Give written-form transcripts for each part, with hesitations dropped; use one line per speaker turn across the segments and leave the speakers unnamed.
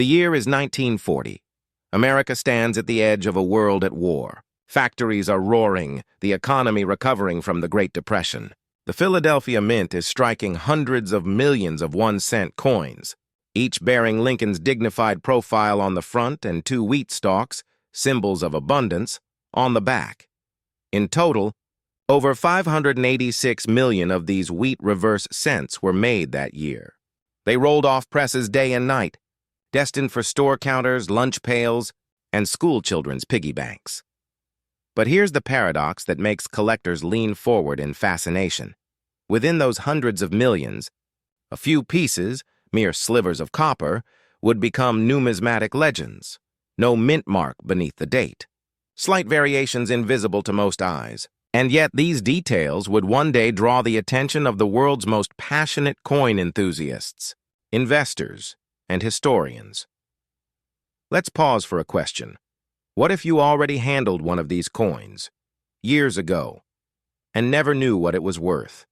The year is 1940. America stands at the edge of a world at war. Factories are roaring, the economy recovering from the Great Depression. The Philadelphia Mint is striking hundreds of millions of 1-cent coins, each bearing Lincoln's dignified profile on the front and 2 wheat stalks, symbols of abundance, on the back. In total, over 586 million of these wheat reverse cents were made that year. They rolled off presses day and night, destined for store counters, lunch pails, and school children's piggy banks. But here's the paradox that makes collectors lean forward in fascination. Within those hundreds of millions, a few pieces, mere slivers of copper, would become numismatic legends. No mint mark beneath the date. Slight variations invisible to most eyes. And yet these details would one day draw the attention of the world's most passionate coin enthusiasts, investors, and historians. Let's pause for a question. What if you already handled one of these coins, years ago, and never knew what it was worth?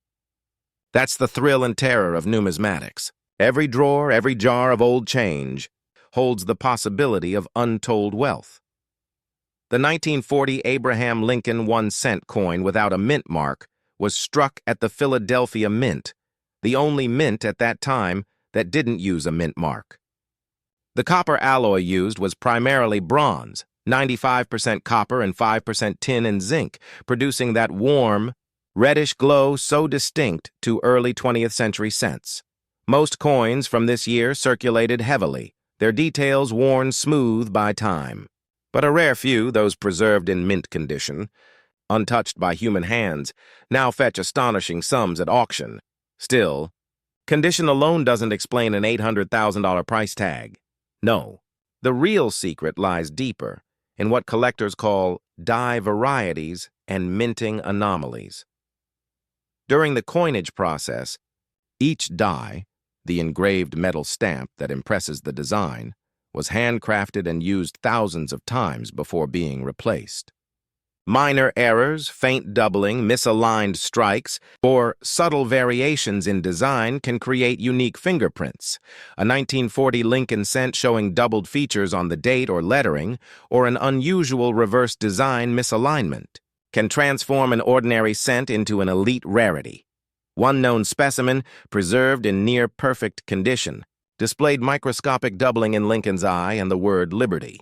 That's the thrill and terror of numismatics. Every drawer, every jar of old change holds the possibility of untold wealth. The 1940 Abraham Lincoln 1-cent coin without a mint mark was struck at the Philadelphia Mint, the only mint at that time that didn't use a mint mark. The copper alloy used was primarily bronze, 95% copper and 5% tin and zinc, producing that warm, reddish glow so distinct to early 20th century cents. Most coins from this year circulated heavily, their details worn smooth by time. But a rare few, those preserved in mint condition, untouched by human hands, now fetch astonishing sums at auction. Still, condition alone doesn't explain an $800,000 price tag. No, the real secret lies deeper in what collectors call die varieties and minting anomalies. During the coinage process, each die, the engraved metal stamp that impresses the design, was handcrafted and used thousands of times before being replaced. Minor errors, faint doubling, misaligned strikes, or subtle variations in design can create unique fingerprints. A 1940 Lincoln cent showing doubled features on the date or lettering, or an unusual reverse design misalignment, can transform an ordinary cent into an elite rarity. One known specimen, preserved in near-perfect condition, displayed microscopic doubling in Lincoln's eye and the word liberty.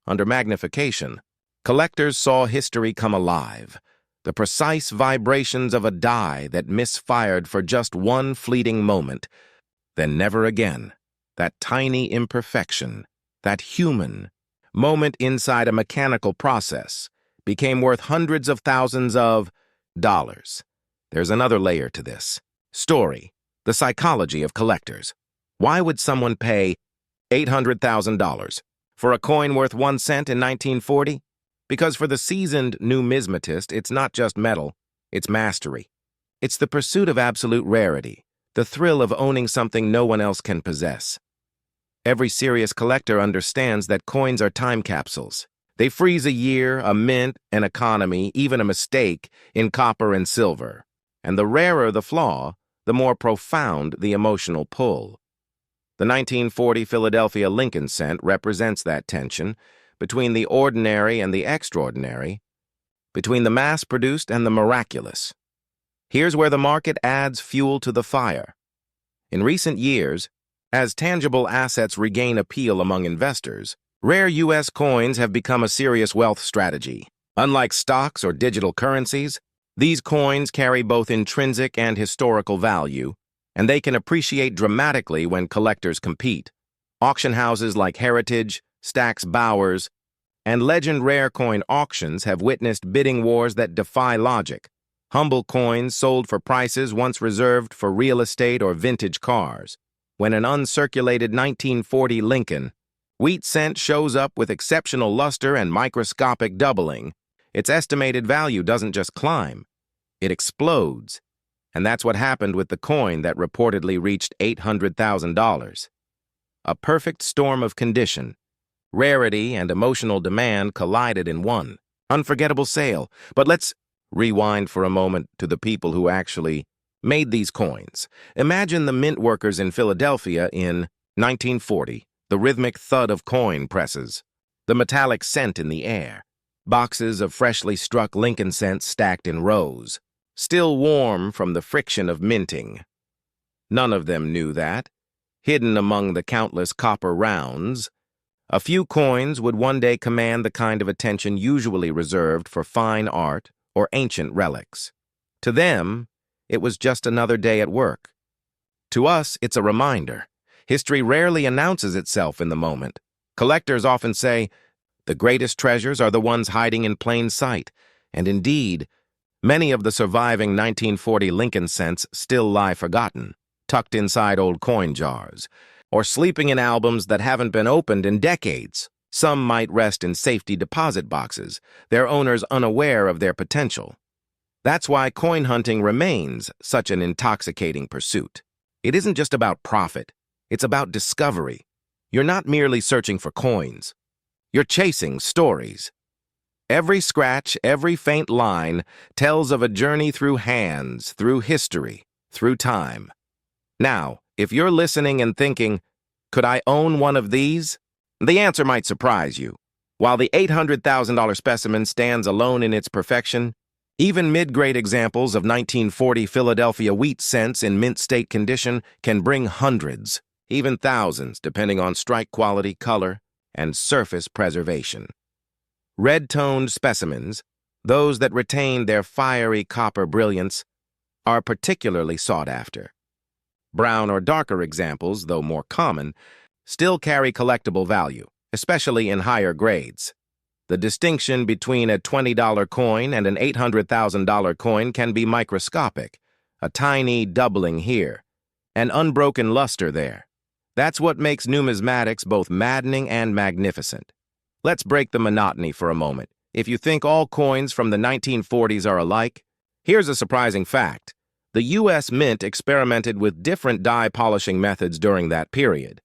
Under magnification, collectors saw history come alive, the precise vibrations of a die that misfired for just one fleeting moment, then never again. That tiny imperfection, that human moment inside a mechanical process, became worth hundreds of thousands of dollars. There's another layer to this. Story, the psychology of collectors. Why would someone pay $800,000 for a coin worth 1 cent in 1940? Because for the seasoned numismatist, it's not just metal, it's mastery. It's the pursuit of absolute rarity, the thrill of owning something no one else can possess. Every serious collector understands that coins are time capsules. They freeze a year, a mint, an economy, even a mistake in copper and silver. And the rarer the flaw, the more profound the emotional pull. The 1940 Philadelphia Lincoln cent represents that tension between the ordinary and the extraordinary, between the mass-produced and the miraculous. Here's where the market adds fuel to the fire. In recent years, as tangible assets regain appeal among investors, rare U.S. coins have become a serious wealth strategy. Unlike stocks or digital currencies, these coins carry both intrinsic and historical value, and they can appreciate dramatically when collectors compete. Auction houses like Heritage, Stack's Bowers, and Legend Rare Coin auctions have witnessed bidding wars that defy logic. Humble coins sold for prices once reserved for real estate or vintage cars. When an uncirculated 1940 Lincoln wheat cent shows up with exceptional luster and microscopic doubling, its estimated value doesn't just climb, it explodes. And that's what happened with the coin that reportedly reached $800,000. A perfect storm of condition, rarity, and emotional demand collided in one unforgettable sale. But let's rewind for a moment to the people who actually made these coins. Imagine the mint workers in Philadelphia in 1940, the rhythmic thud of coin presses, the metallic scent in the air, boxes of freshly struck Lincoln cents stacked in rows, still warm from the friction of minting. None of them knew that, hidden among the countless copper rounds, a few coins would one day command the kind of attention usually reserved for fine art or ancient relics. To them, it was just another day at work. To us, it's a reminder. History rarely announces itself in the moment. Collectors often say, the greatest treasures are the ones hiding in plain sight, and indeed, many of the surviving 1940 Lincoln cents still lie forgotten, tucked inside old coin jars, or sleeping in albums that haven't been opened in decades. Some might rest in safety deposit boxes, their owners unaware of their potential. That's why coin hunting remains such an intoxicating pursuit. It isn't just about profit, it's about discovery. You're not merely searching for coins. You're chasing stories. Every scratch, every faint line tells of a journey through hands, through history, through time. Now, if you're listening and thinking, could I own one of these? The answer might surprise you. While the $800,000 specimen stands alone in its perfection, even mid-grade examples of 1940 Philadelphia wheat cents in mint state condition can bring hundreds, even thousands, depending on strike quality, color, and surface preservation. Red-toned specimens, those that retain their fiery copper brilliance, are particularly sought after. Brown or darker examples, though more common, still carry collectible value, especially in higher grades. The distinction between a $20 coin and an $800,000 coin can be microscopic, a tiny doubling here, an unbroken luster there. That's what makes numismatics both maddening and magnificent. Let's break the monotony for a moment. If you think all coins from the 1940s are alike, here's a surprising fact. The U.S. Mint experimented with different die polishing methods during that period,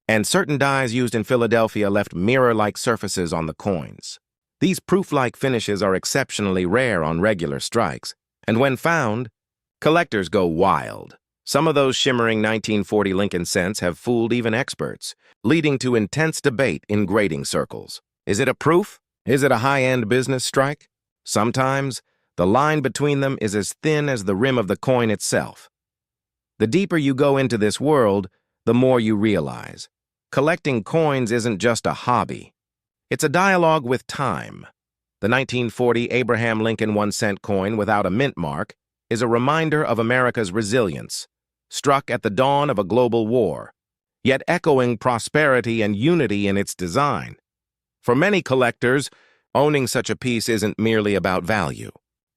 and certain dies used in Philadelphia left mirror-like surfaces on the coins. These proof-like finishes are exceptionally rare on regular strikes, and when found, collectors go wild. Some of those shimmering 1940 Lincoln cents have fooled even experts, leading to intense debate in grading circles. Is it a proof? Is it a high-end business strike? Sometimes, the line between them is as thin as the rim of the coin itself. The deeper you go into this world, the more you realize. Collecting coins isn't just a hobby. It's a dialogue with time. The 1940 Abraham Lincoln 1-cent coin without a mint mark is a reminder of America's resilience, struck at the dawn of a global war, yet echoing prosperity and unity in its design. For many collectors, owning such a piece isn't merely about value.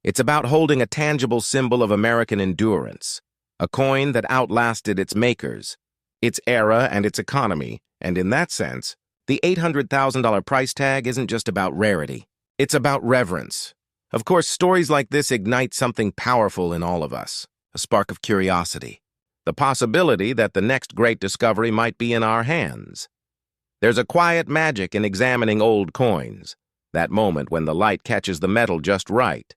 It's about holding a tangible symbol of American endurance, a coin that outlasted its makers, its era and its economy, and in that sense, the $800,000 price tag isn't just about rarity. It's about reverence. Of course, stories like this ignite something powerful in all of us, a spark of curiosity, the possibility that the next great discovery might be in our hands. There's a quiet magic in examining old coins, that moment when the light catches the metal just right,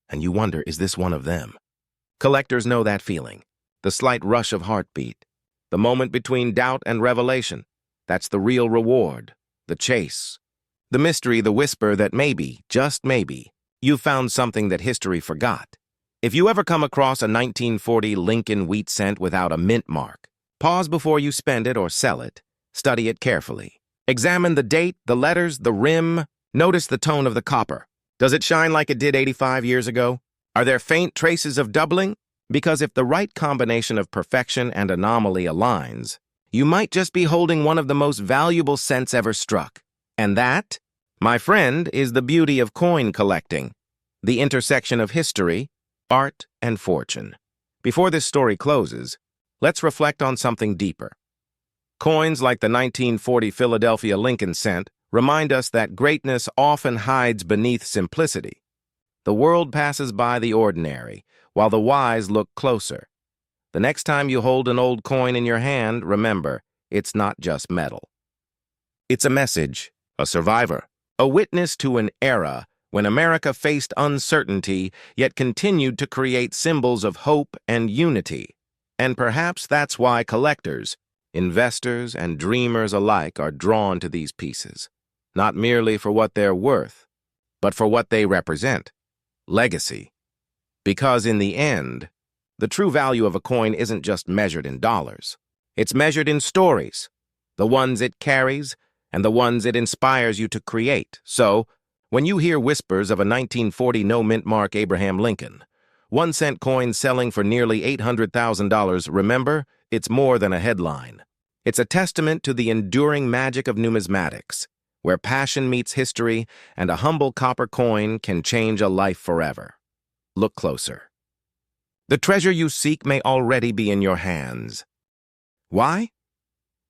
and you wonder, is this one of them? Collectors know that feeling, the slight rush of heartbeat, the moment between doubt and revelation. That's the real reward, the chase, the mystery, the whisper that maybe, just maybe, you found something that history forgot. If you ever come across a 1940 Lincoln wheat cent without a mint mark, pause before you spend it or sell it. Study it carefully. Examine the date, the letters, the rim. Notice the tone of the copper. Does it shine like it did 85 years ago? Are there faint traces of doubling? Because if the right combination of perfection and anomaly aligns, you might just be holding one of the most valuable cents ever struck. And that, my friend, is the beauty of coin collecting, the intersection of history, art, and fortune. Before this story closes, let's reflect on something deeper. Coins like the 1940 Philadelphia Lincoln cent remind us that greatness often hides beneath simplicity. The world passes by the ordinary, while the wise look closer. The next time you hold an old coin in your hand, remember, it's not just metal. It's a message, a survivor, a witness to an era when America faced uncertainty, yet continued to create symbols of hope and unity. And perhaps that's why collectors, Investors and dreamers alike are drawn to these pieces, not merely for what they're worth, but for what they represent: legacy. Because in the end, the true value of a coin isn't just measured in dollars. It's measured in stories, the ones it carries and the ones it inspires you to create. So, when you hear whispers of a 1940 no-mint mark Abraham Lincoln, 1-cent coin selling for nearly $800,000, remember, it's more than a headline. It's a testament to the enduring magic of numismatics, where passion meets history and a humble copper coin can change a life forever. Look closer. The treasure you seek may already be in your hands. Why?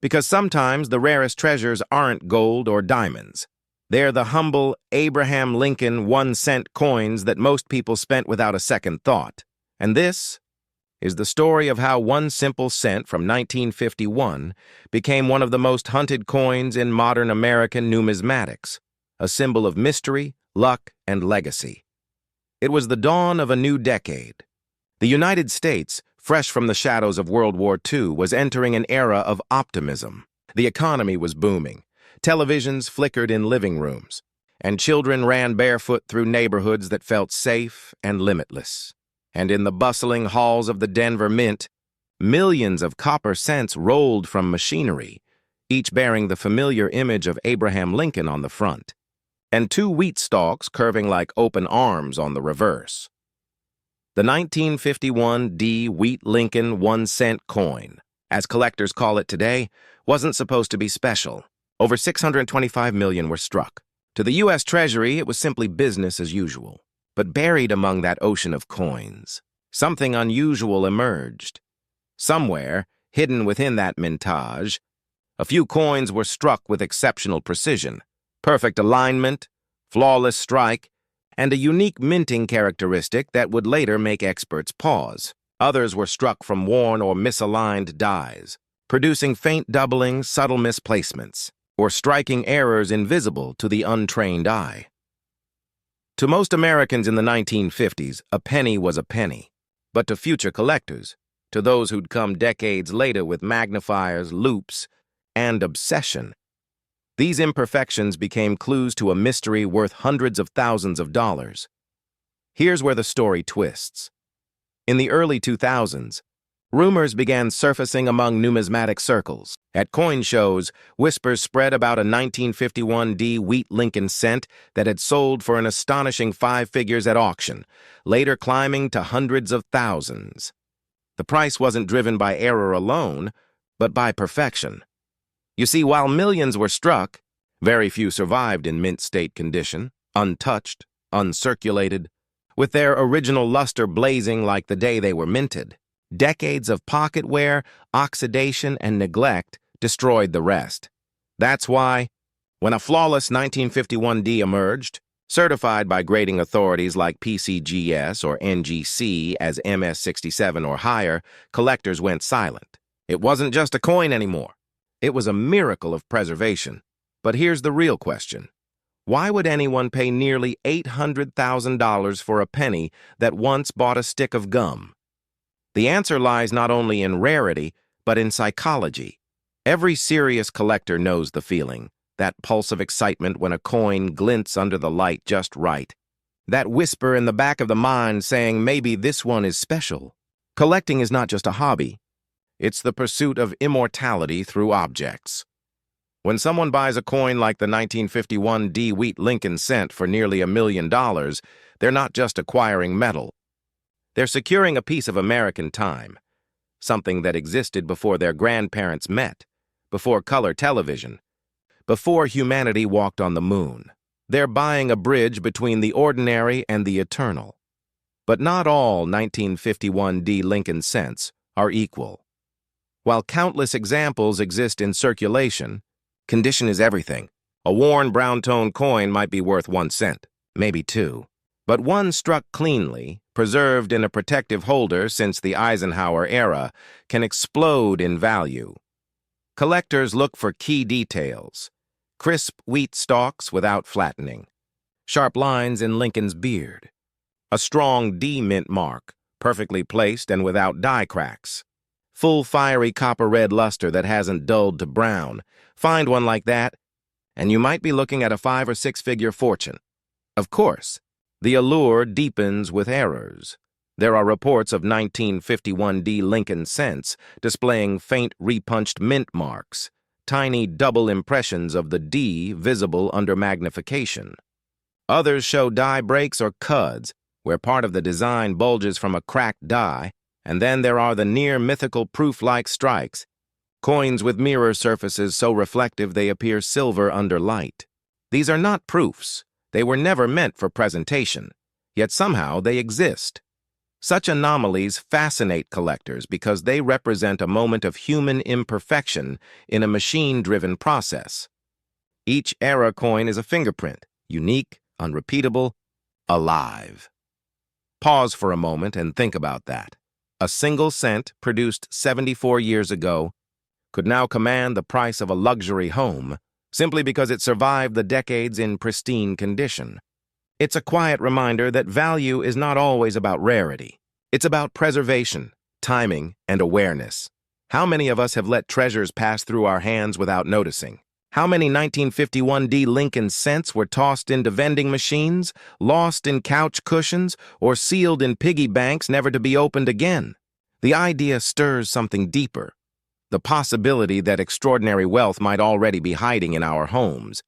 Because sometimes the rarest treasures aren't gold or diamonds. They're the humble Abraham Lincoln 1-cent coins that most people spent without a second thought. And this is the story of how one simple cent from 1951 became one of the most hunted coins in modern American numismatics, a symbol of mystery, luck, and legacy. It was the dawn of a new decade. The United States, fresh from the shadows of World War II, was entering an era of optimism. The economy was booming. Televisions flickered in living rooms, and children ran barefoot through neighborhoods that felt safe and limitless. And in the bustling halls of the Denver Mint, millions of copper cents rolled from machinery, each bearing the familiar image of Abraham Lincoln on the front, and 2 wheat stalks curving like open arms on the reverse. The 1951 D. Wheat Lincoln 1-cent coin, as collectors call it today, wasn't supposed to be special. Over 625 million were struck. To the U.S. Treasury, it was simply business as usual. But buried among that ocean of coins, something unusual emerged. Somewhere, hidden within that mintage, a few coins were struck with exceptional precision, perfect alignment, flawless strike, and a unique minting characteristic that would later make experts pause. Others were struck from worn or misaligned dies, producing faint doubling, subtle misplacements, or striking errors invisible to the untrained eye. To most Americans in the 1950s, a penny was a penny. But to future collectors, to those who'd come decades later with magnifiers, loupes, and obsession, these imperfections became clues to a mystery worth hundreds of thousands of dollars. Here's where the story twists. In the early 2000s, rumors began surfacing among numismatic circles. At coin shows, whispers spread about a 1951 D. Wheat Lincoln cent that had sold for an astonishing 5 figures at auction, later climbing to hundreds of thousands. The price wasn't driven by error alone, but by perfection. You see, while millions were struck, very few survived in mint state condition, untouched, uncirculated, with their original luster blazing like the day they were minted. Decades of pocket wear, oxidation, and neglect destroyed the rest. That's why, when a flawless 1951 D emerged, certified by grading authorities like PCGS or NGC as MS67 or higher, collectors went silent. It wasn't just a coin anymore. It was a miracle of preservation. But here's the real question. Why would anyone pay nearly $800,000 for a penny that once bought a stick of gum? The answer lies not only in rarity, but in psychology. Every serious collector knows the feeling, that pulse of excitement when a coin glints under the light just right. That whisper in the back of the mind saying maybe this one is special. Collecting is not just a hobby. It's the pursuit of immortality through objects. When someone buys a coin like the 1951 D. Wheat Lincoln cent for nearly $1 million, they're not just acquiring metal. They're securing a piece of American time, something that existed before their grandparents met, before color television, before humanity walked on the moon. They're buying a bridge between the ordinary and the eternal. But not all 1951 D. Lincoln cents are equal. While countless examples exist in circulation, condition is everything. A worn brown-tone coin might be worth 1 cent, maybe 2. But one struck cleanly, preserved in a protective holder since the Eisenhower era, can explode in value. Collectors look for key details: crisp wheat stalks without flattening, sharp lines in Lincoln's beard, a strong D mint mark, perfectly placed and without die cracks, full fiery copper-red luster that hasn't dulled to brown. Find one like that, and you might be looking at a 5- or 6-figure fortune. Of course, the allure deepens with errors. There are reports of 1951D Lincoln cents displaying faint repunched mint marks, tiny double impressions of the D visible under magnification. Others show die breaks or cuds, where part of the design bulges from a cracked die, and then there are the near-mythical proof-like strikes, coins with mirror surfaces so reflective they appear silver under light. These are not proofs. They were never meant for presentation, yet somehow they exist. Such anomalies fascinate collectors because they represent a moment of human imperfection in a machine-driven process. Each era coin is a fingerprint, unique, unrepeatable, alive. Pause for a moment and think about that. A single cent produced 74 years ago could now command the price of a luxury home simply because it survived the decades in pristine condition. It's a quiet reminder that value is not always about rarity. It's about preservation, timing, and awareness. How many of us have let treasures pass through our hands without noticing? How many 1951D Lincoln cents were tossed into vending machines, lost in couch cushions, or sealed in piggy banks never to be opened again? The idea stirs something deeper. The possibility that extraordinary wealth might already be hiding in our homes,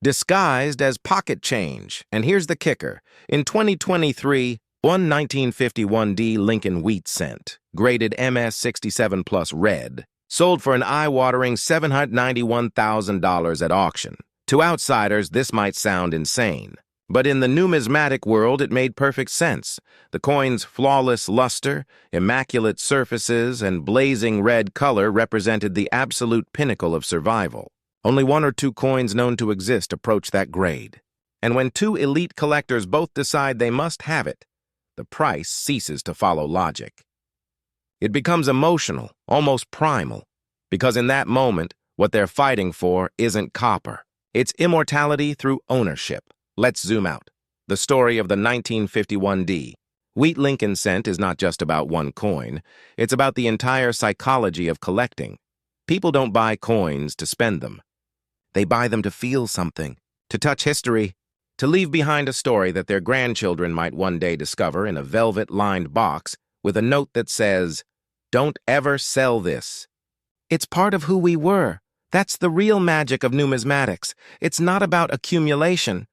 disguised as pocket change. And here's the kicker. In 2023, one 1951D Lincoln wheat cent, graded MS67 plus red, sold for an eye-watering $791,000 at auction. To outsiders, this might sound insane, but in the numismatic world, it made perfect sense. The coin's flawless luster, immaculate surfaces, and blazing red color represented the absolute pinnacle of survival. Only 1 or 2 coins known to exist approach that grade. And when 2 elite collectors both decide they must have it, the price ceases to follow logic. It becomes emotional, almost primal, because in that moment, what they're fighting for isn't copper. It's immortality through ownership. Let's zoom out. The story of the 1951D. Wheat Lincoln cent is not just about one coin. It's about the entire psychology of collecting. People don't buy coins to spend them. They buy them to feel something, to touch history, to leave behind a story that their grandchildren might one day discover in a velvet-lined box with a note that says, "Don't ever sell this." It's part of who we were. That's the real magic of numismatics. It's not about accumulation.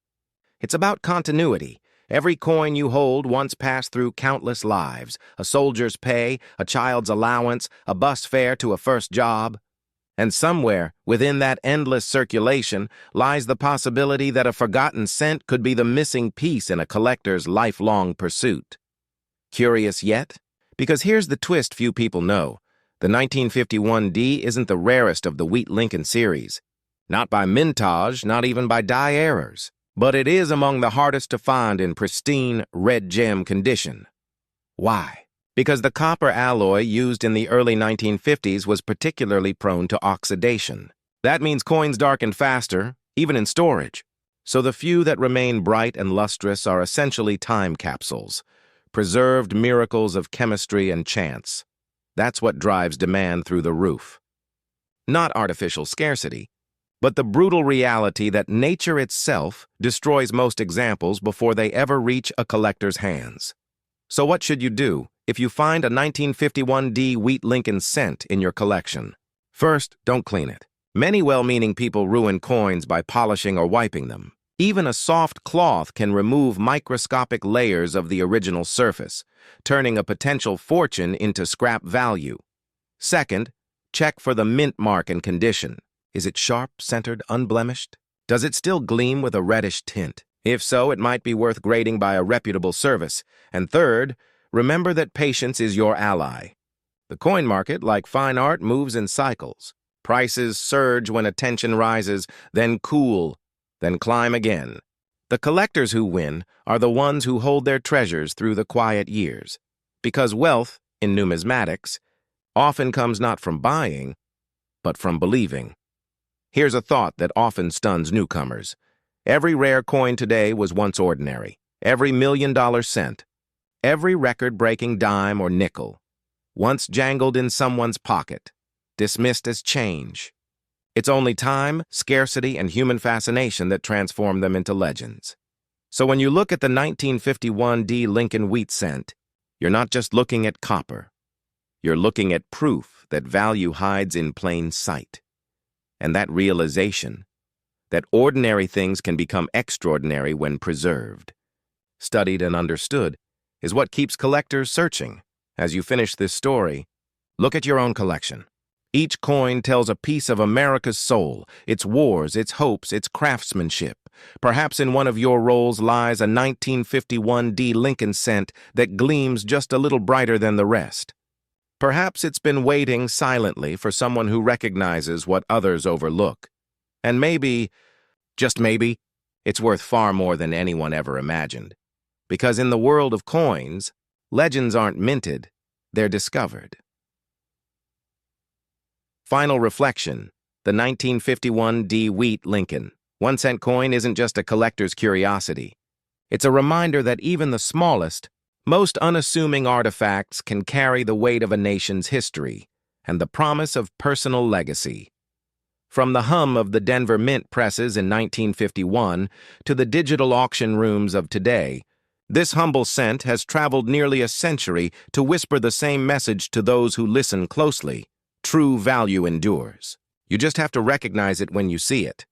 It's about continuity. Every coin you hold once passed through countless lives, a soldier's pay, a child's allowance, a bus fare to a first job. And somewhere within that endless circulation lies the possibility that a forgotten cent could be the missing piece in a collector's lifelong pursuit. Curious yet? Because here's the twist few people know. The 1951D isn't the rarest of the Wheat Lincoln series. Not by mintage, not even by die errors. But it is among the hardest to find in pristine red gem condition. Why? Because the copper alloy used in the early 1950s was particularly prone to oxidation. That means coins darken faster, even in storage. So the few that remain bright and lustrous are essentially time capsules, preserved miracles of chemistry and chance. That's what drives demand through the roof. Not artificial scarcity, but the brutal reality that nature itself destroys most examples before they ever reach a collector's hands. So what should you do if you find a 1951D Wheat Lincoln cent in your collection? First, don't clean it. Many well-meaning people ruin coins by polishing or wiping them. Even a soft cloth can remove microscopic layers of the original surface, turning a potential fortune into scrap value. Second, check for the mint mark and condition. Is it sharp, centered, unblemished? Does it still gleam with a reddish tint? If so, it might be worth grading by a reputable service. And third, remember that patience is your ally. The coin market, like fine art, moves in cycles. Prices surge when attention rises, then cool, then climb again. The collectors who win are the ones who hold their treasures through the quiet years. Because wealth, in numismatics, often comes not from buying, but from believing. Here's a thought that often stuns newcomers. Every rare coin today was once ordinary. Every $1 million cent. Every record-breaking dime or nickel once jangled in someone's pocket, dismissed as change. It's only time, scarcity, and human fascination that transform them into legends. So when you look at the 1951 D. Lincoln wheat cent, you're not just looking at copper. You're looking at proof that value hides in plain sight. And that realization, that ordinary things can become extraordinary when preserved, studied and understood, is what keeps collectors searching. As you finish this story, look at your own collection. Each coin tells a piece of America's soul, its wars, its hopes, its craftsmanship. Perhaps in one of your rolls lies a 1951 D. Lincoln cent that gleams just a little brighter than the rest. Perhaps it's been waiting silently for someone who recognizes what others overlook. And maybe, just maybe, it's worth far more than anyone ever imagined. Because in the world of coins, legends aren't minted, they're discovered. Final reflection, the 1951 D. Wheat Lincoln 1-cent coin isn't just a collector's curiosity. It's a reminder that even the smallest, most unassuming artifacts can carry the weight of a nation's history and the promise of personal legacy. From the hum of the Denver mint presses in 1951 to the digital auction rooms of today, this humble cent has traveled nearly a century to whisper the same message to those who listen closely. True value endures. You just have to recognize it when you see it.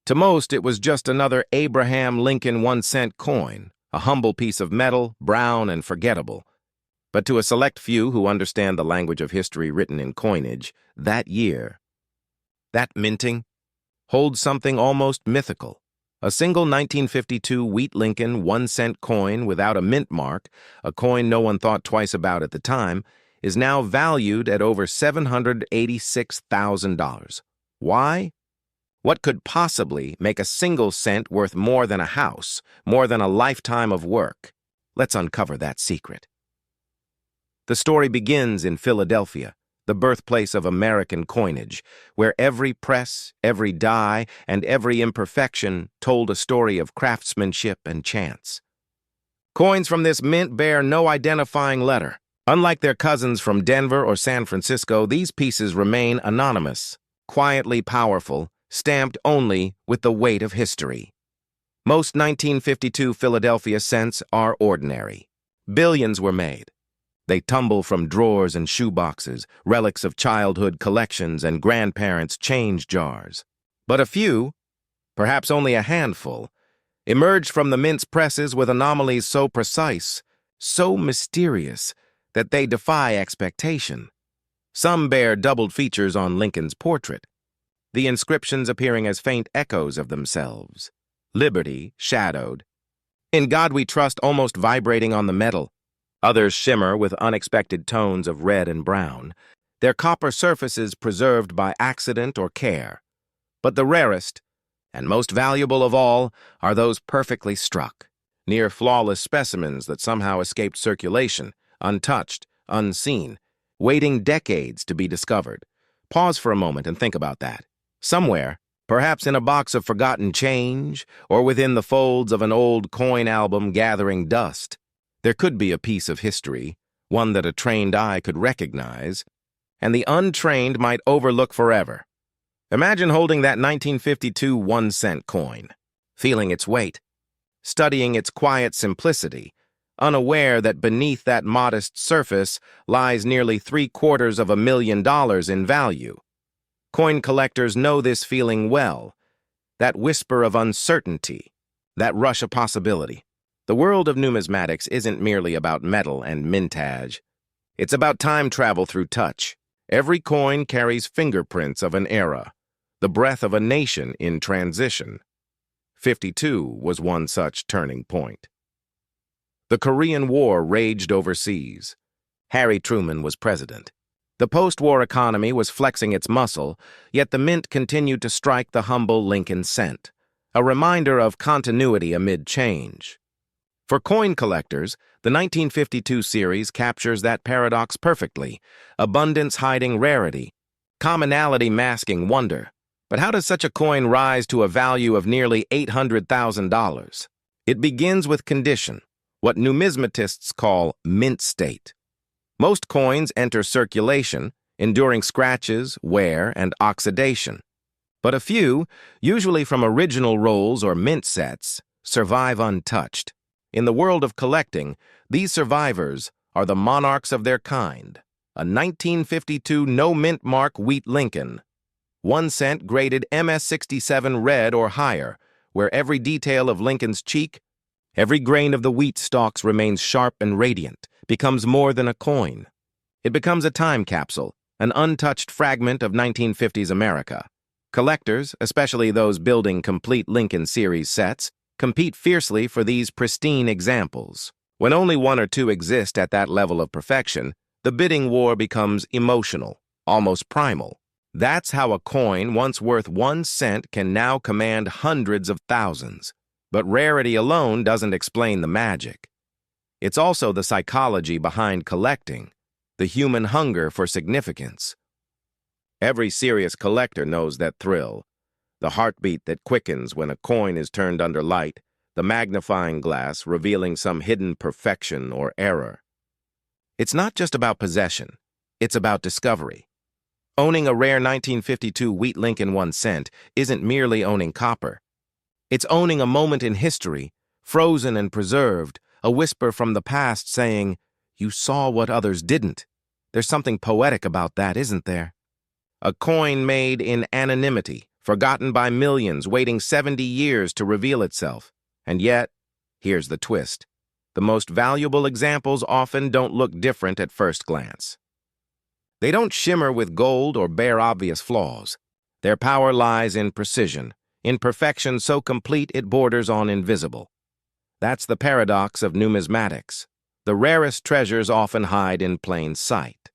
To most, it was just another Abraham Lincoln 1-cent coin, a humble piece of metal, brown and forgettable. But to a select few who understand the language of history written in coinage, that year, that minting, holds something almost mythical. A single 1952 Wheat Lincoln 1-cent coin without a mint mark, a coin no one thought twice about at the time, is now valued at over $786,000. Why? What could possibly make a single cent worth more than a house, more than a lifetime of work? Let's uncover that secret. The story begins in Philadelphia, the birthplace of American coinage, where every press, every die, and every imperfection told a story of craftsmanship and chance. Coins from this mint bear no identifying letter. Unlike their cousins from Denver or San Francisco, these pieces remain anonymous, quietly powerful, stamped only with the weight of history. Most 1952 Philadelphia cents are ordinary. Billions were made. They tumble from drawers and shoeboxes, relics of childhood collections and grandparents' change jars. But a few, perhaps only a handful, emerged from the mint's presses with anomalies so precise, so mysterious, that they defy expectation. Some bear doubled features on Lincoln's portrait, the inscriptions appearing as faint echoes of themselves. Liberty, shadowed. In God We Trust, almost vibrating on the metal. Others shimmer with unexpected tones of red and brown, their copper surfaces preserved by accident or care. But the rarest, and most valuable of all, are those perfectly struck, near flawless specimens that somehow escaped circulation, untouched, unseen, waiting decades to be discovered. Pause for a moment and think about that. Somewhere, perhaps in a box of forgotten change, or within the folds of an old coin album gathering dust, there could be a piece of history, one that a trained eye could recognize, and the untrained might overlook forever. Imagine holding that 1952 1-cent coin, feeling its weight, studying its quiet simplicity, unaware that beneath that modest surface lies nearly $750,000 in value. Coin collectors know this feeling well, that whisper of uncertainty, that rush of possibility. The world of numismatics isn't merely about metal and mintage. It's about time travel through touch. Every coin carries fingerprints of an era, the breath of a nation in transition. 52 was one such turning point. The Korean War raged overseas. Harry Truman was president. The post-war economy was flexing its muscle, yet the mint continued to strike the humble Lincoln cent, a reminder of continuity amid change. For coin collectors, the 1952 series captures that paradox perfectly, abundance hiding rarity, commonality masking wonder. But how does such a coin rise to a value of nearly $800,000? It begins with condition, what numismatists call mint state. Most coins enter circulation, enduring scratches, wear, and oxidation. But a few, usually from original rolls or mint sets, survive untouched. In the world of collecting, these survivors are the monarchs of their kind. A 1952 no-mint mark wheat Lincoln, 1 cent graded MS-67 red or higher, where every detail of Lincoln's cheek, every grain of the wheat stalks remains sharp and radiant, becomes more than a coin. It becomes a time capsule, an untouched fragment of 1950s America. Collectors, especially those building complete Lincoln series sets, compete fiercely for these pristine examples. When only one or two exist at that level of perfection, the bidding war becomes emotional, almost primal. That's how a coin once worth 1 cent can now command hundreds of thousands. But rarity alone doesn't explain the magic. It's also the psychology behind collecting, the human hunger for significance. Every serious collector knows that thrill, the heartbeat that quickens when a coin is turned under light, the magnifying glass revealing some hidden perfection or error. It's not just about possession, it's about discovery. Owning a rare 1952 wheat Lincoln 1 cent isn't merely owning copper. It's owning a moment in history, frozen and preserved, a whisper from the past saying, "You saw what others didn't." There's something poetic about that, isn't there? A coin made in anonymity, forgotten by millions, waiting 70 years to reveal itself. And yet, here's the twist. The most valuable examples often don't look different at first glance. They don't shimmer with gold or bear obvious flaws. Their power lies in precision, in perfection so complete it borders on invisible. That's the paradox of numismatics. The rarest treasures often hide in plain sight.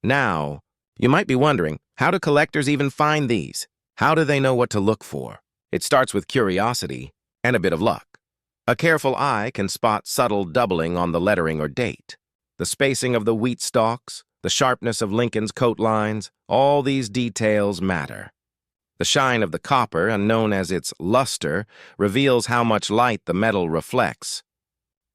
Now, you might be wondering, how do collectors even find these? How do they know what to look for? It starts with curiosity and a bit of luck. A careful eye can spot subtle doubling on the lettering or date. The spacing of the wheat stalks, the sharpness of Lincoln's coat lines, all these details matter. The shine of the copper, and known as its luster, reveals how much light the metal reflects.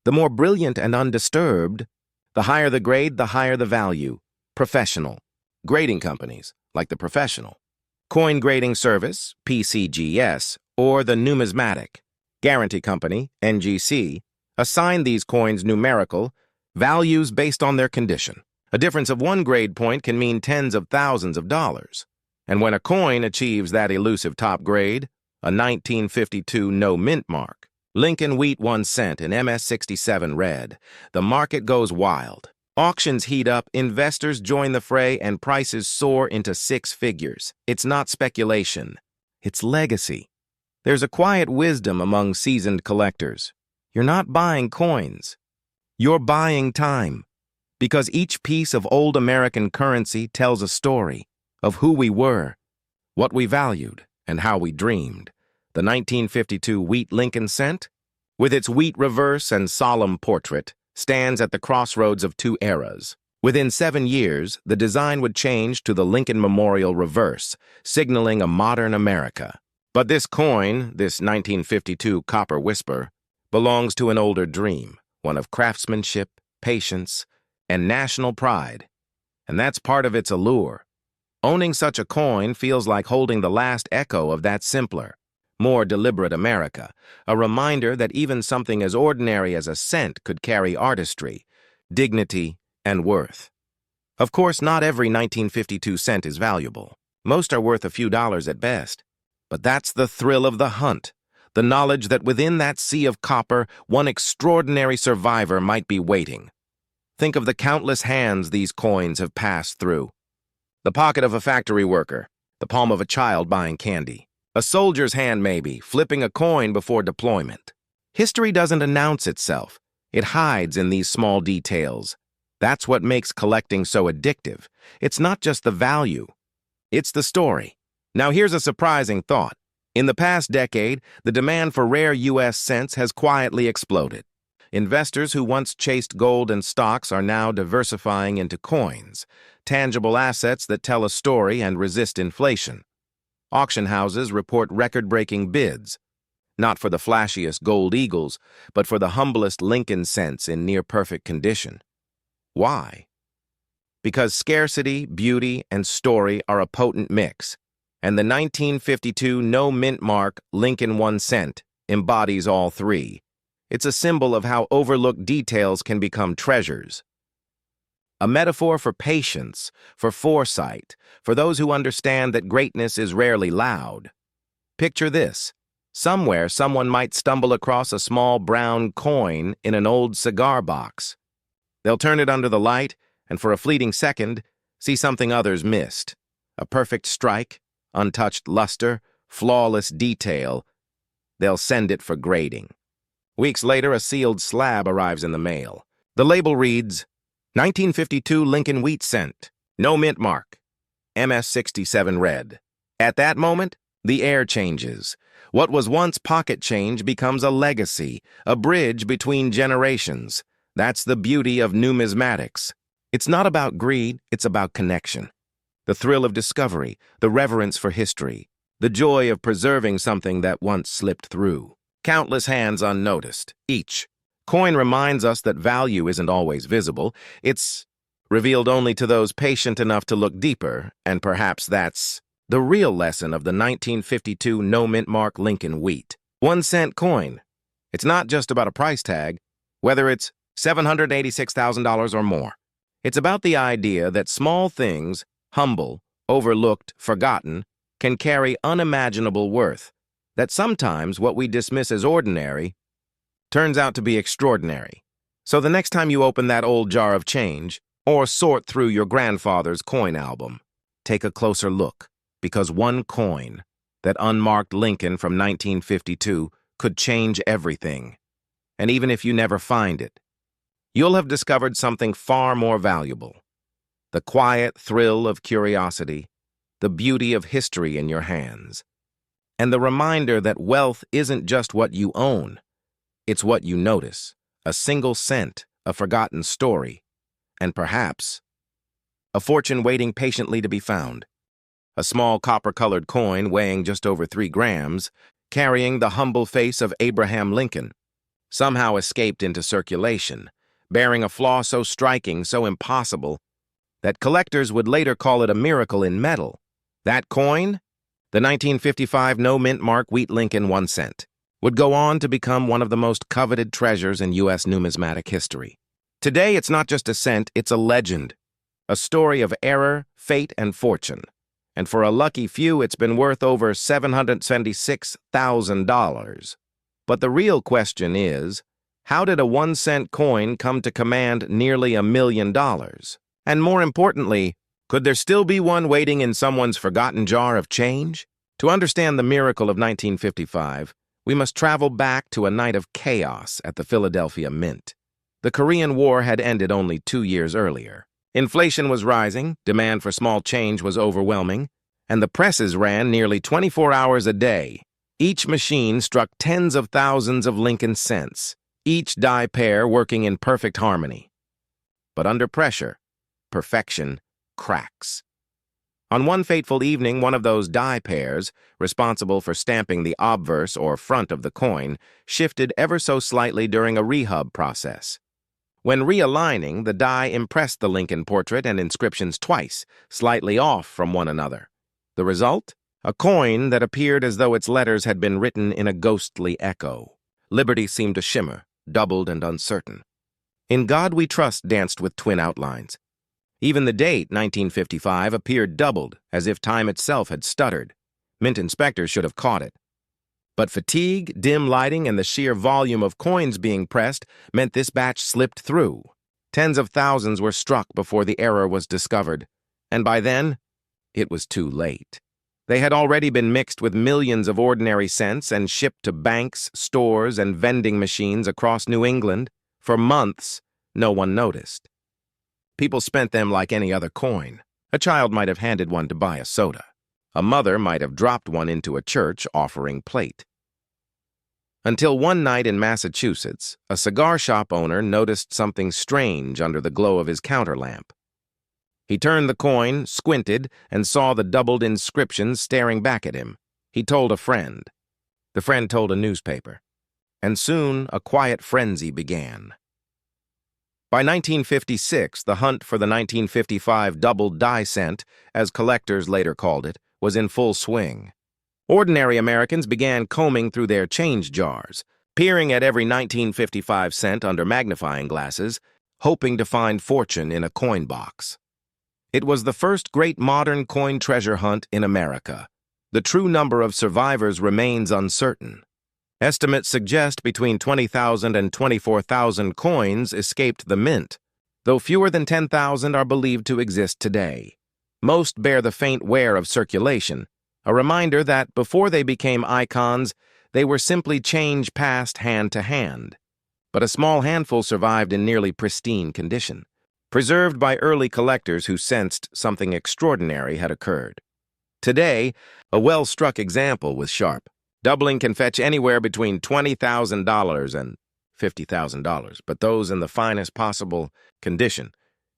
The more brilliant and undisturbed, the higher the grade, the higher the value. Professional. Grading companies, like the Professional. Coin Grading Service, PCGS, or the Numismatic. Guarantee Company, NGC, assign these coins numerical values based on their condition. A difference of 1 grade point can mean tens of thousands of dollars. And when a coin achieves that elusive top grade, a 1952 no-mint mark, Lincoln wheat 1 cent in MS-67 red, the market goes wild. Auctions heat up, investors join the fray, and prices soar into 6 figures. It's not speculation. It's legacy. There's a quiet wisdom among seasoned collectors. You're not buying coins. You're buying time. Because each piece of old American currency tells a story of who we were, what we valued, and how we dreamed. The 1952 wheat Lincoln cent, with its wheat reverse and solemn portrait, stands at the crossroads of 2 eras. Within 7 years, the design would change to the Lincoln Memorial reverse, signaling a modern America. But this coin, this 1952 copper whisper, belongs to an older dream, one of craftsmanship, patience, and national pride. And that's part of its allure. Owning such a coin feels like holding the last echo of that simpler, more deliberate America, a reminder that even something as ordinary as a cent could carry artistry, dignity, and worth. Of course, not every 1952 cent is valuable. Most are worth a few dollars at best. But that's the thrill of the hunt, the knowledge that within that sea of copper, one extraordinary survivor might be waiting. Think of the countless hands these coins have passed through. The pocket of a factory worker, the palm of a child buying candy, a soldier's hand maybe, flipping a coin before deployment. History doesn't announce itself. It hides in these small details. That's what makes collecting so addictive. It's not just the value. It's the story. Now here's a surprising thought. In the past decade, the demand for rare U.S. cents has quietly exploded. Investors who once chased gold and stocks are now diversifying into coins, tangible assets that tell a story and resist inflation. Auction houses report record-breaking bids, not for the flashiest gold eagles, but for the humblest Lincoln cents in near-perfect condition. Why? Because scarcity, beauty, and story are a potent mix, and the 1952 no-mint mark Lincoln 1 cent embodies all three. It's a symbol of how overlooked details can become treasures. A metaphor for patience, for foresight, for those who understand that greatness is rarely loud. Picture this. Somewhere, someone might stumble across a small brown coin in an old cigar box. They'll turn it under the light, and for a fleeting second, see something others missed. A perfect strike, untouched luster, flawless detail. They'll send it for grading. Weeks later, a sealed slab arrives in the mail. The label reads, 1952 Lincoln wheat cent, no mint mark, MS-67 red. At that moment, the air changes. What was once pocket change becomes a legacy, a bridge between generations. That's the beauty of numismatics. It's not about greed, it's about connection. The thrill of discovery, the reverence for history, the joy of preserving something that once slipped through. Countless hands unnoticed, each. Coin reminds us that value isn't always visible. It's revealed only to those patient enough to look deeper, and perhaps that's the real lesson of the 1952 no-mint mark Lincoln wheat. 1 cent coin. It's not just about a price tag, whether it's $786,000 or more. It's about the idea that small things, humble, overlooked, forgotten, can carry unimaginable worth, that sometimes what we dismiss as ordinary turns out to be extraordinary. So the next time you open that old jar of change, or sort through your grandfather's coin album, take a closer look, because one coin, that unmarked Lincoln from 1952, could change everything. And even if you never find it, you'll have discovered something far more valuable. The quiet thrill of curiosity, the beauty of history in your hands, and the reminder that wealth isn't just what you own, it's what you notice, a single cent, a forgotten story, and perhaps a fortune waiting patiently to be found. A small copper-colored coin weighing just over 3 grams, carrying the humble face of Abraham Lincoln, somehow escaped into circulation, bearing a flaw so striking, so impossible, that collectors would later call it a miracle in metal. That coin, the 1955 no-mint mark wheat Lincoln 1 cent, would go on to become one of the most coveted treasures in U.S. numismatic history. Today, it's not just a cent, it's a legend, a story of error, fate, and fortune. And for a lucky few, it's been worth over $776,000. But the real question is, how did a 1 cent coin come to command nearly $1 million? And more importantly, could there still be one waiting in someone's forgotten jar of change? To understand the miracle of 1955, we must travel back to a night of chaos at the Philadelphia Mint. The Korean War had ended only 2 years earlier. Inflation was rising, demand for small change was overwhelming, and the presses ran nearly 24 hours a day. Each machine struck tens of thousands of Lincoln cents, each die pair working in perfect harmony. But under pressure, perfection cracks. On one fateful evening, one of those die pairs, responsible for stamping the obverse or front of the coin, shifted ever so slightly during a rehub process. When realigning, the die impressed the Lincoln portrait and inscriptions twice, slightly off from one another. The result? A coin that appeared as though its letters had been written in a ghostly echo. Liberty seemed to shimmer, doubled and uncertain. In God We Trust danced with twin outlines. Even the date, 1955, appeared doubled, as if time itself had stuttered. Mint inspectors should have caught it. But fatigue, dim lighting, and the sheer volume of coins being pressed meant this batch slipped through. Tens of thousands were struck before the error was discovered, and by then, it was too late. They had already been mixed with millions of ordinary cents and shipped to banks, stores, and vending machines across New England. For months, no one noticed. People spent them like any other coin. A child might have handed one to buy a soda. A mother might have dropped one into a church offering plate. Until one night in Massachusetts, a cigar shop owner noticed something strange under the glow of his counter lamp. He turned the coin, squinted, and saw the doubled inscriptions staring back at him. He told a friend. The friend told a newspaper. And soon a quiet frenzy began. By 1956, the hunt for the 1955 double die cent, as collectors later called it, was in full swing. Ordinary Americans began combing through their change jars, peering at every 1955 cent under magnifying glasses, hoping to find fortune in a coin box. It was the first great modern coin treasure hunt in America. The true number of survivors remains uncertain. Estimates suggest between 20,000 and 24,000 coins escaped the mint, though fewer than 10,000 are believed to exist today. Most bear the faint wear of circulation, a reminder that before they became icons, they were simply change passed hand to hand. But a small handful survived in nearly pristine condition, preserved by early collectors who sensed something extraordinary had occurred. Today, a well-struck example was sharp. Doubling can fetch anywhere between $20,000 and $50,000, but those in the finest possible condition,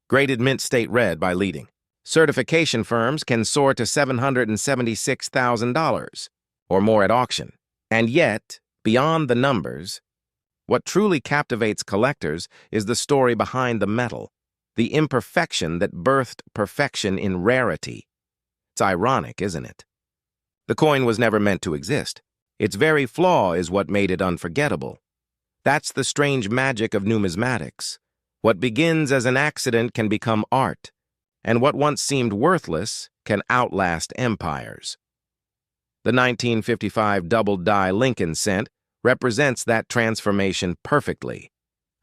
graded mint state red by leading certification firms, can soar to $776,000 or more at auction. And yet, beyond the numbers, what truly captivates collectors is the story behind the metal, the imperfection that birthed perfection in rarity. It's ironic, isn't it? The coin was never meant to exist. Its very flaw is what made it unforgettable. That's the strange magic of numismatics. What begins as an accident can become art, and what once seemed worthless can outlast empires. The 1955 double-die Lincoln cent represents that transformation perfectly,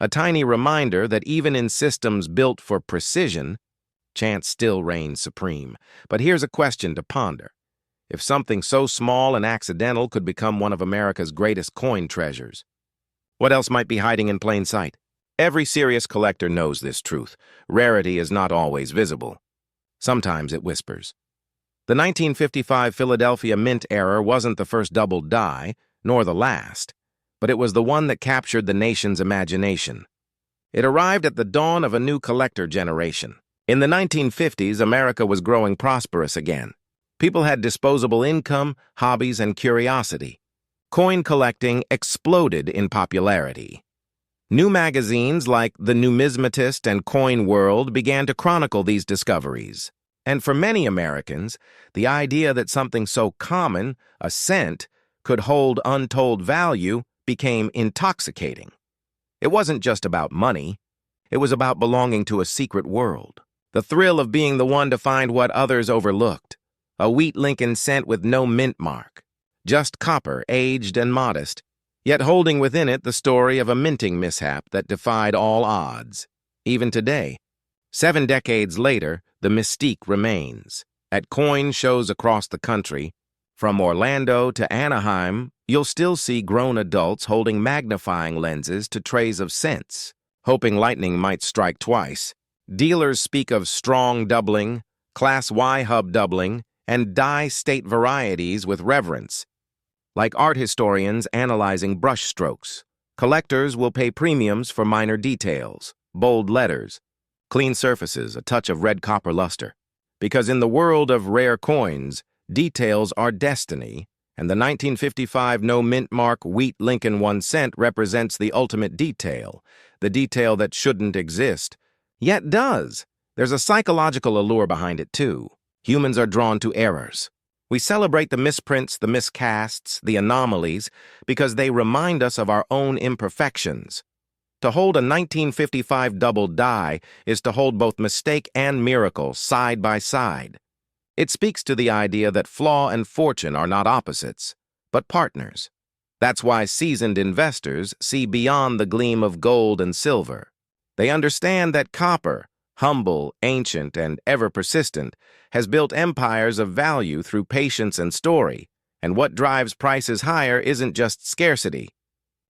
a tiny reminder that even in systems built for precision, chance still reigns supreme. But here's a question to ponder. If something so small and accidental could become one of America's greatest coin treasures, what else might be hiding in plain sight? Every serious collector knows this truth. Rarity is not always visible. Sometimes it whispers. The 1955 Philadelphia Mint error wasn't the first double die, nor the last, but it was the one that captured the nation's imagination. It arrived at the dawn of a new collector generation. In the 1950s, America was growing prosperous again. People had disposable income, hobbies, and curiosity. Coin collecting exploded in popularity. New magazines like The Numismatist and Coin World began to chronicle these discoveries. And for many Americans, the idea that something so common, a cent, could hold untold value became intoxicating. It wasn't just about money. It was about belonging to a secret world. The thrill of being the one to find what others overlooked. A wheat Lincoln cent with no mint mark. Just copper, aged and modest, yet holding within it the story of a minting mishap that defied all odds. Even today, 7 decades later, the mystique remains. At coin shows across the country, from Orlando to Anaheim, you'll still see grown adults holding magnifying lenses to trays of cents, hoping lightning might strike twice. Dealers speak of strong doubling, Class Y hub doubling, and die state varieties with reverence. Like art historians analyzing brushstrokes, collectors will pay premiums for minor details, bold letters, clean surfaces, a touch of red copper luster. Because in the world of rare coins, details are destiny, and the 1955 no mint mark wheat Lincoln 1 cent represents the ultimate detail, the detail that shouldn't exist, yet does. There's a psychological allure behind it, too. Humans are drawn to errors. We celebrate the misprints, the miscasts, the anomalies, because they remind us of our own imperfections. To hold a 1955 double die is to hold both mistake and miracle side by side. It speaks to the idea that flaw and fortune are not opposites, but partners. That's why seasoned investors see beyond the gleam of gold and silver. They understand that copper, humble, ancient, and ever-persistent, has built empires of value through patience and story, and what drives prices higher isn't just scarcity.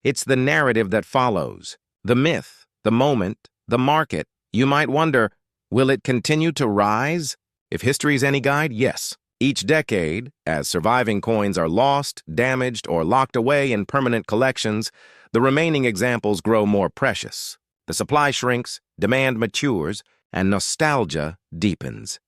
It's the narrative that follows, the myth, the moment, the market. You might wonder, will it continue to rise? If history's any guide, yes. Each decade, as surviving coins are lost, damaged, or locked away in permanent collections, the remaining examples grow more precious. The supply shrinks, demand matures, and nostalgia deepens.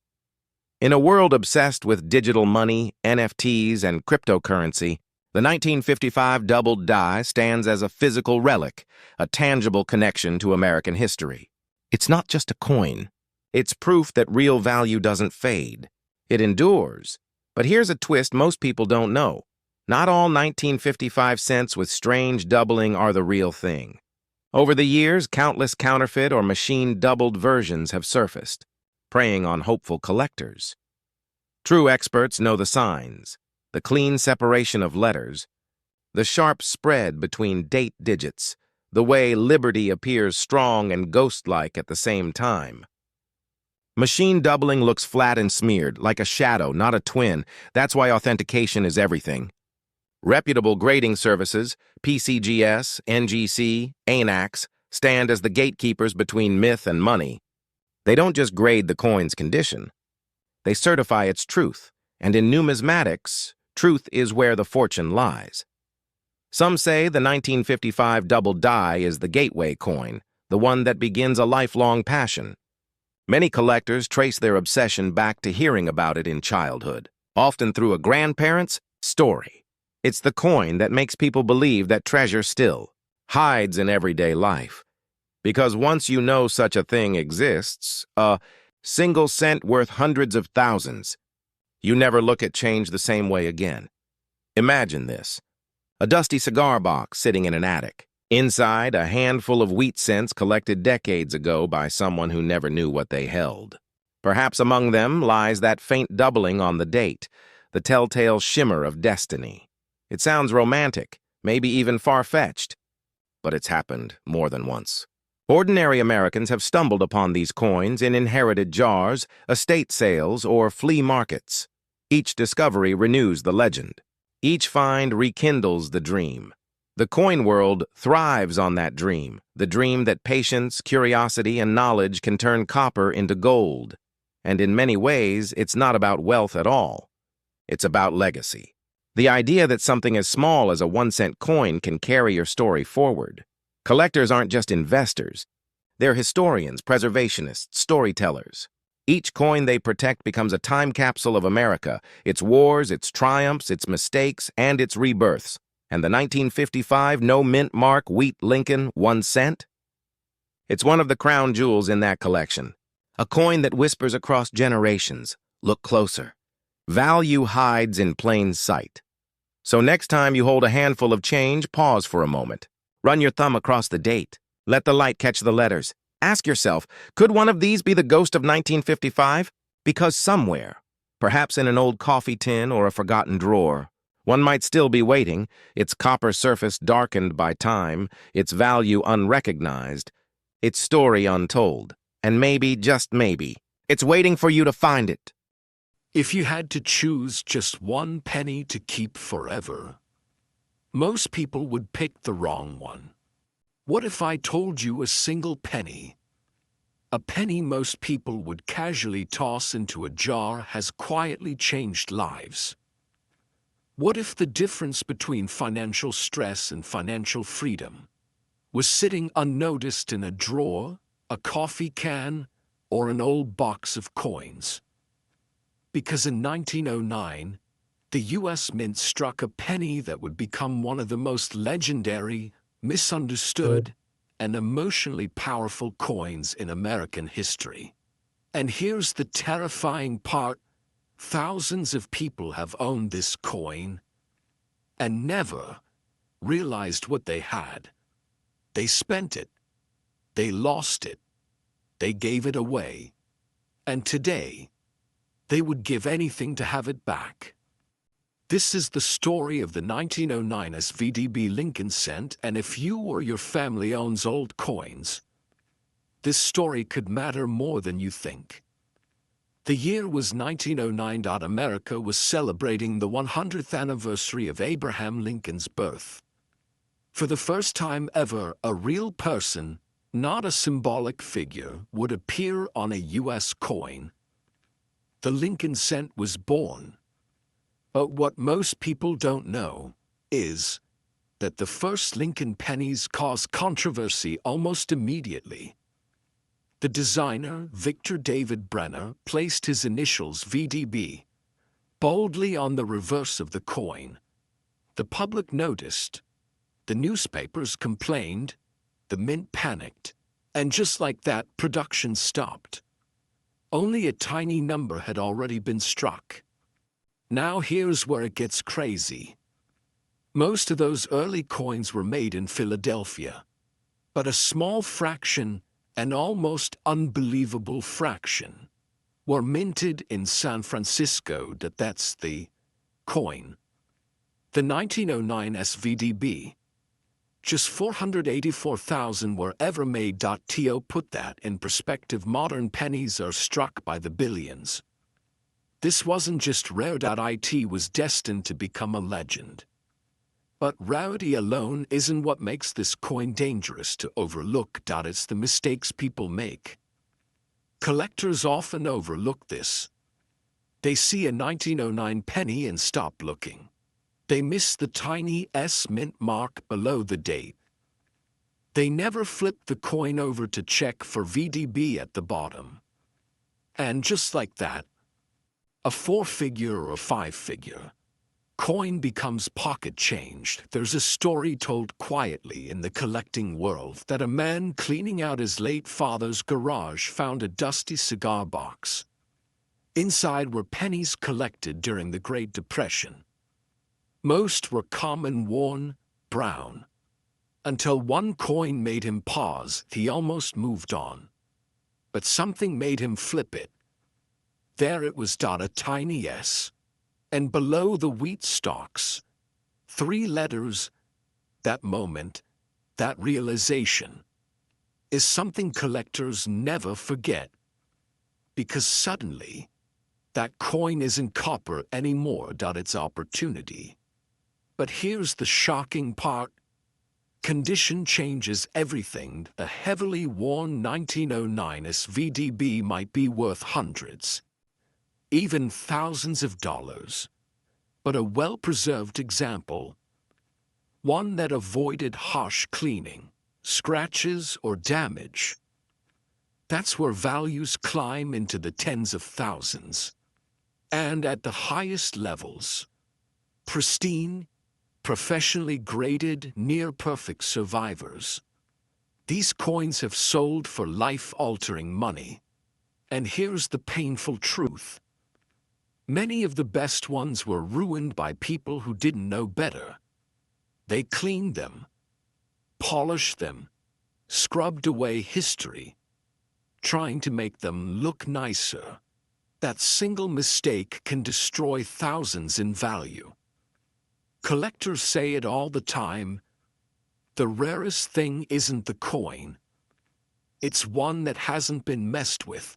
In a world obsessed with digital money, NFTs, and cryptocurrency, the 1955 double die stands as a physical relic, a tangible connection to American history. It's not just a coin. It's proof that real value doesn't fade. It endures. But here's a twist most people don't know. Not all 1955 cents with strange doubling are the real thing. Over the years, countless counterfeit or machine-doubled versions have surfaced, preying on hopeful collectors. True experts know the signs, the clean separation of letters, the sharp spread between date digits, the way liberty appears strong and ghost-like at the same time. Machine doubling looks flat and smeared, like a shadow, not a twin. That's why authentication is everything. Reputable grading services, PCGS, NGC, ANAX, stand as the gatekeepers between myth and money. They don't just grade the coin's condition. They certify its truth, and in numismatics, truth is where the fortune lies. Some say the 1955 double die is the gateway coin, the one that begins a lifelong passion. Many collectors trace their obsession back to hearing about it in childhood, often through a grandparent's story. It's the coin that makes people believe that treasure still hides in everyday life. Because once you know such a thing exists, a single cent worth hundreds of thousands, you never look at change the same way again. Imagine this. A dusty cigar box sitting in an attic. Inside, a handful of wheat cents collected decades ago by someone who never knew what they held. Perhaps among them lies that faint doubling on the date, the telltale shimmer of destiny. It sounds romantic, maybe even far-fetched, but it's happened more than once. Ordinary Americans have stumbled upon these coins in inherited jars, estate sales, or flea markets. Each discovery renews the legend. Each find rekindles the dream. The coin world thrives on that dream, the dream that patience, curiosity, and knowledge can turn copper into gold. And in many ways, it's not about wealth at all. It's about legacy. The idea that something as small as a 1-cent coin can carry your story forward. Collectors aren't just investors. They're historians, preservationists, storytellers. Each coin they protect becomes a time capsule of America, its wars, its triumphs, its mistakes, and its rebirths. And the 1955 no-mint mark wheat Lincoln 1 cent? It's one of the crown jewels in that collection. A coin that whispers across generations. Look closer. Value hides in plain sight. So next time you hold a handful of change, pause for a moment. Run your thumb across the date. Let the light catch the letters. Ask yourself, could one of these be the ghost of 1955? Because somewhere, perhaps in an old coffee tin or a forgotten drawer, one might still be waiting, its copper surface darkened by time, its value unrecognized, its story untold. And maybe, just maybe, it's waiting for you to find it.
If you had to choose just one penny to keep forever, most people would pick the wrong one. What if I told you a single penny? A penny most people would casually toss into a jar has quietly changed lives. What if the difference between financial stress and financial freedom was sitting unnoticed in a drawer, a coffee can, or an old box of coins? Because in 1909, the U.S. Mint struck a penny that would become one of the most legendary, misunderstood, and emotionally powerful coins in American history. And here's the terrifying part. Thousands of people have owned this coin and never realized what they had. They spent it. They lost it. They gave it away. And today, they would give anything to have it back. This is the story of the 1909 SVDB Lincoln cent, and if you or your family owns old coins, this story could matter more than you think. The year was 1909. America was celebrating the 100th anniversary of Abraham Lincoln's birth. For the first time ever, a real person, not a symbolic figure, would appear on a U.S. coin. The Lincoln cent was born. But what most people don't know is that the first Lincoln pennies caused controversy almost immediately. The designer, Victor David Brenner, placed his initials VDB boldly on the reverse of the coin. The public noticed. The newspapers complained. The mint panicked. And just like that, production stopped. Only a tiny number had already been struck. Now here's where it gets crazy. Most of those early coins were made in Philadelphia, but a small fraction, an almost unbelievable fraction, were minted in San Francisco. That's the coin. The 1909 SVDB. Just 484,000 were ever made. To put that in perspective, modern pennies are struck by the billions. This wasn't just rare. It was destined to become a legend. But rarity alone isn't what makes this coin dangerous to overlook. It's the mistakes people make. Collectors often overlook this. They see a 1909 penny and stop looking. They miss the tiny S mint mark below the date. They never flip the coin over to check for VDB at the bottom. And just like that, a 4-figure or a 5-figure coin becomes pocket changed. There's a story told quietly in the collecting world that a man cleaning out his late father's garage found a dusty cigar box. Inside were pennies collected during the Great Depression. Most were common, worn, brown. Until one coin made him pause. He almost moved on. But something made him flip it. There it was, a tiny S. And below the wheat stalks, 3 letters. That moment, that realization, is something collectors never forget. Because suddenly, that coin isn't copper anymore. It's opportunity. But here's the shocking part. Condition changes everything. A heavily worn 1909 SVDB might be worth hundreds, even thousands of dollars. But a well-preserved example, one that avoided harsh cleaning, scratches, or damage, that's where values climb into the tens of thousands. And at the highest levels, pristine, professionally graded, near-perfect survivors. These coins have sold for life-altering money. And here's the painful truth. Many of the best ones were ruined by people who didn't know better. They cleaned them, polished them, scrubbed away history, trying to make them look nicer. That single mistake can destroy thousands in value. Collectors say it all the time. The rarest thing isn't the coin. It's one that hasn't been messed with.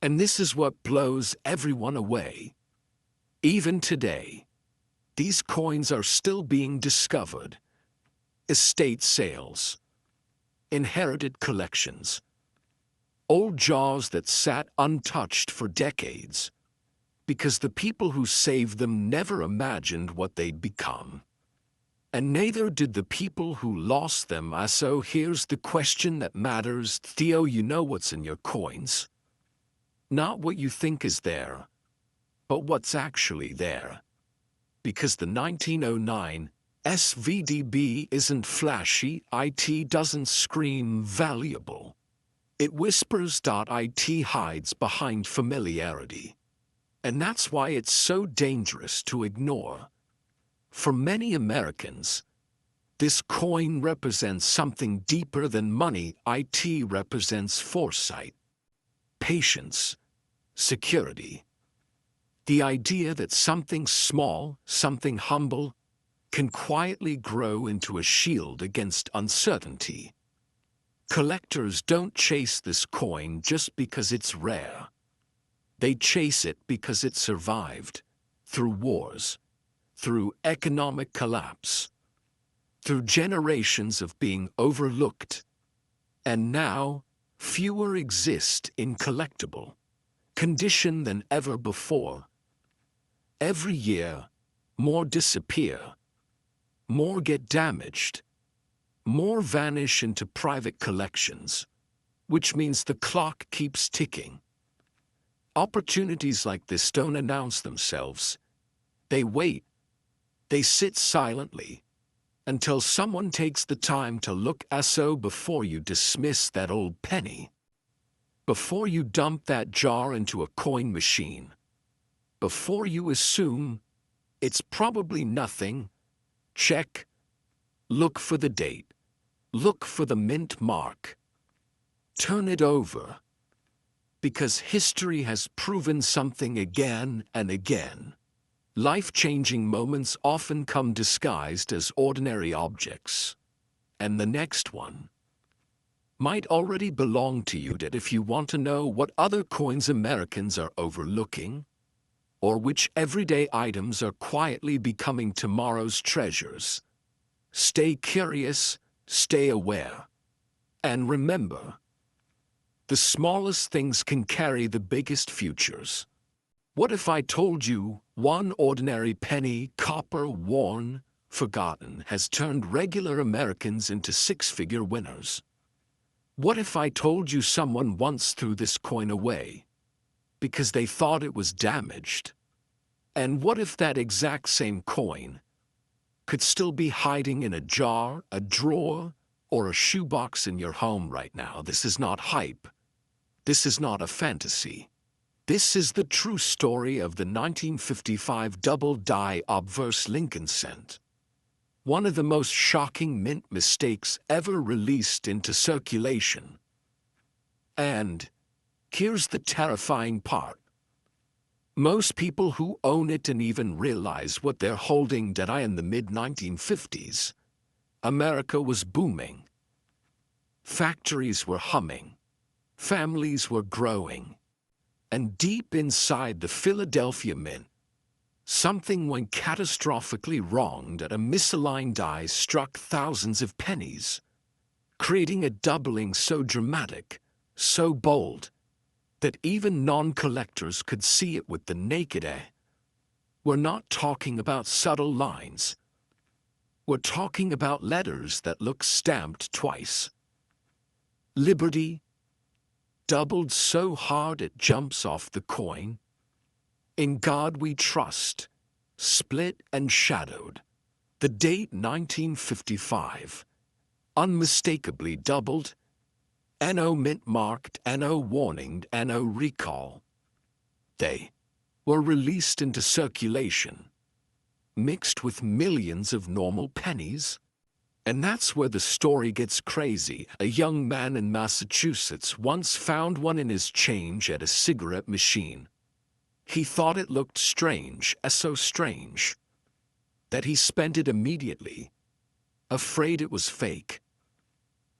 And this is what blows everyone away. Even today, these coins are still being discovered. Estate sales, inherited collections, old jars that sat untouched for decades, because the people who saved them never imagined what they'd become. And neither did the people who lost them. So here's the question that matters. Theo, you know what's in your coins. Not what you think is there, but what's actually there. Because the 1909 SVDB isn't flashy. It doesn't scream valuable. It whispers. It hides behind familiarity. And that's why it's so dangerous to ignore. For many Americans, this coin represents something deeper than money. It represents foresight, patience, security. The idea that something small, something humble, can quietly grow into a shield against uncertainty. Collectors don't chase this coin just because it's rare. They chase it because it survived, through wars, through economic collapse, through generations of being overlooked. And now, fewer exist in collectible condition than ever before. Every year, more disappear, more get damaged, more vanish into private collections, which means the clock keeps ticking. Opportunities like this don't announce themselves. They wait. They sit silently, until someone takes the time to look so before you dismiss that old penny, before you dump that jar into a coin machine, before you assume it's probably nothing. Check. Look for the date. Look for the mint mark. Turn it over. Because history has proven something again and again. Life-changing moments often come disguised as ordinary objects. And the next one might already belong to you. That if you want to know what other coins Americans are overlooking, or which everyday items are quietly becoming tomorrow's treasures, stay curious, stay aware, and remember, the smallest things can carry the biggest futures. What if I told you one ordinary penny, copper, worn, forgotten, has turned regular Americans into six-figure winners? What if I told you someone once threw this coin away because they thought it was damaged? And what if that exact same coin could still be hiding in a jar, a drawer, or a shoebox in your home right now? This is not hype. This is not a fantasy. This is the true story of the 1955 double-die obverse Lincoln cent. One of the most shocking mint mistakes ever released into circulation. And here's the terrifying part. Most people who own it and even realize what they're holding. That in the mid-1950s, America was booming. Factories were humming. Families were growing. And deep inside the Philadelphia Mint, something went catastrophically wrong. That a misaligned die struck thousands of pennies, creating a doubling so dramatic, so bold, that even non-collectors could see it with the naked eye. We're not talking about subtle lines. We're talking about letters that look stamped twice. Liberty, doubled so hard it jumps off the coin. In God we trust, split and shadowed. The date 1955, unmistakably doubled. NO mint marked, NO warninged, NO recall. They were released into circulation, mixed with millions of normal pennies. And that's where the story gets crazy. A young man in Massachusetts once found one in his change at a cigarette machine. He thought it looked strange, so strange, that he spent it immediately, afraid it was fake.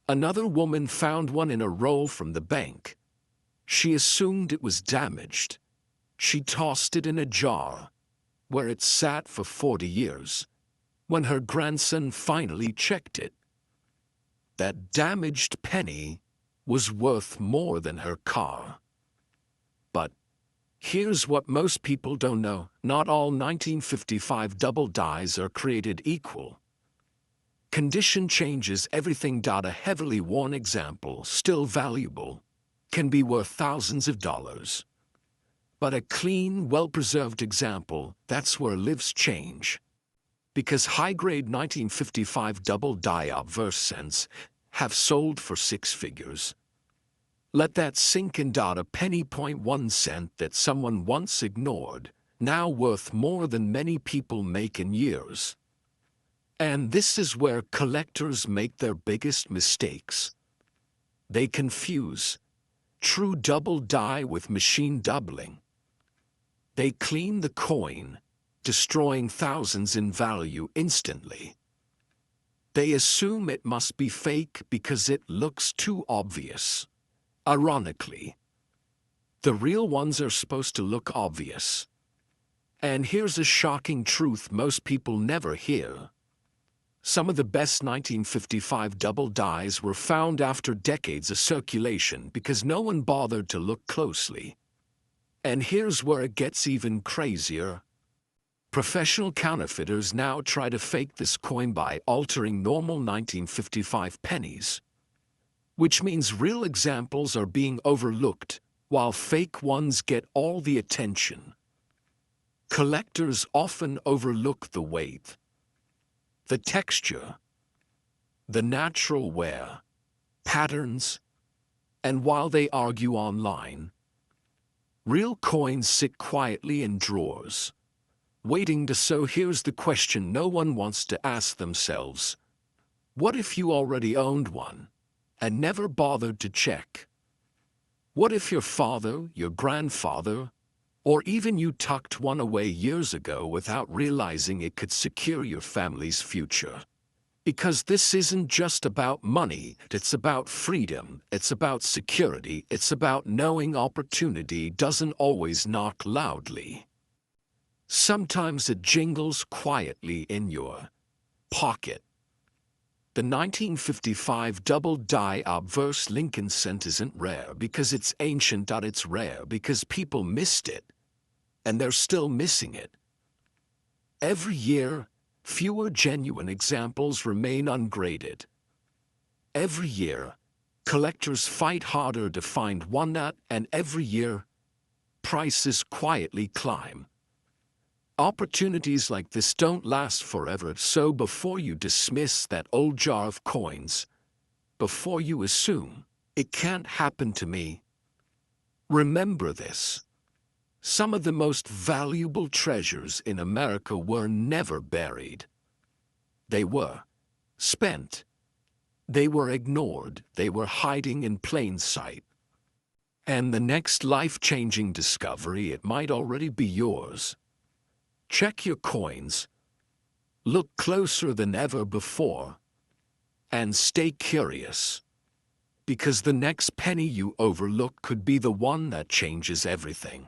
Another woman found one in a roll from the bank. She assumed it was damaged. She tossed it in a jar, where it sat for 40 years. When her grandson finally checked it, that damaged penny was worth more than her car. But here's what most people don't know. Not all 1955 double dies are created equal. Condition changes everything. A heavily worn example, still valuable, can be worth thousands of dollars. But a clean, well-preserved example, that's where lives change. Because high-grade 1955 double-die obverse cents have sold for six figures. Let that sink in. A penny, 0.1 cent that someone once ignored, now worth more than many people make in years. And this is where collectors make their biggest mistakes. They confuse true double die with machine doubling. They clean the coin, destroying thousands in value instantly. They assume it must be fake because it looks too obvious. Ironically, the real ones are supposed to look obvious. And here's a shocking truth most people never hear. Some of the best 1955 double dies were found after decades of circulation because no one bothered to look closely. And here's where it gets even crazier. Professional counterfeiters now try to fake this coin by altering normal 1955 pennies, which means real examples are being overlooked while fake ones get all the attention. Collectors often overlook the weight, the texture, the natural wear, patterns, and while they argue online, real coins sit quietly in drawers, waiting to. So here's the question no one wants to ask themselves. What if you already owned one and never bothered to check? What if your father, your grandfather, or even you tucked one away years ago without realizing it could secure your family's future? Because this isn't just about money, it's about freedom, it's about security, it's about knowing opportunity doesn't always knock loudly. Sometimes it jingles quietly in your pocket. The 1955 double-die obverse Lincoln cent isn't rare because it's ancient, it's rare because people missed it, and they're still missing it. Every year, fewer genuine examples remain ungraded. Every year, collectors fight harder to find one that, and every year, prices quietly climb. Opportunities like this don't last forever, so before you dismiss that old jar of coins, before you assume it can't happen to me, remember this. Some of the most valuable treasures in America were never buried. They were spent. They were ignored. They were hiding in plain sight. And the next life-changing discovery, it might already be yours. Check your coins, look closer than ever before, and stay curious, because the next penny you overlook could be the one that changes everything.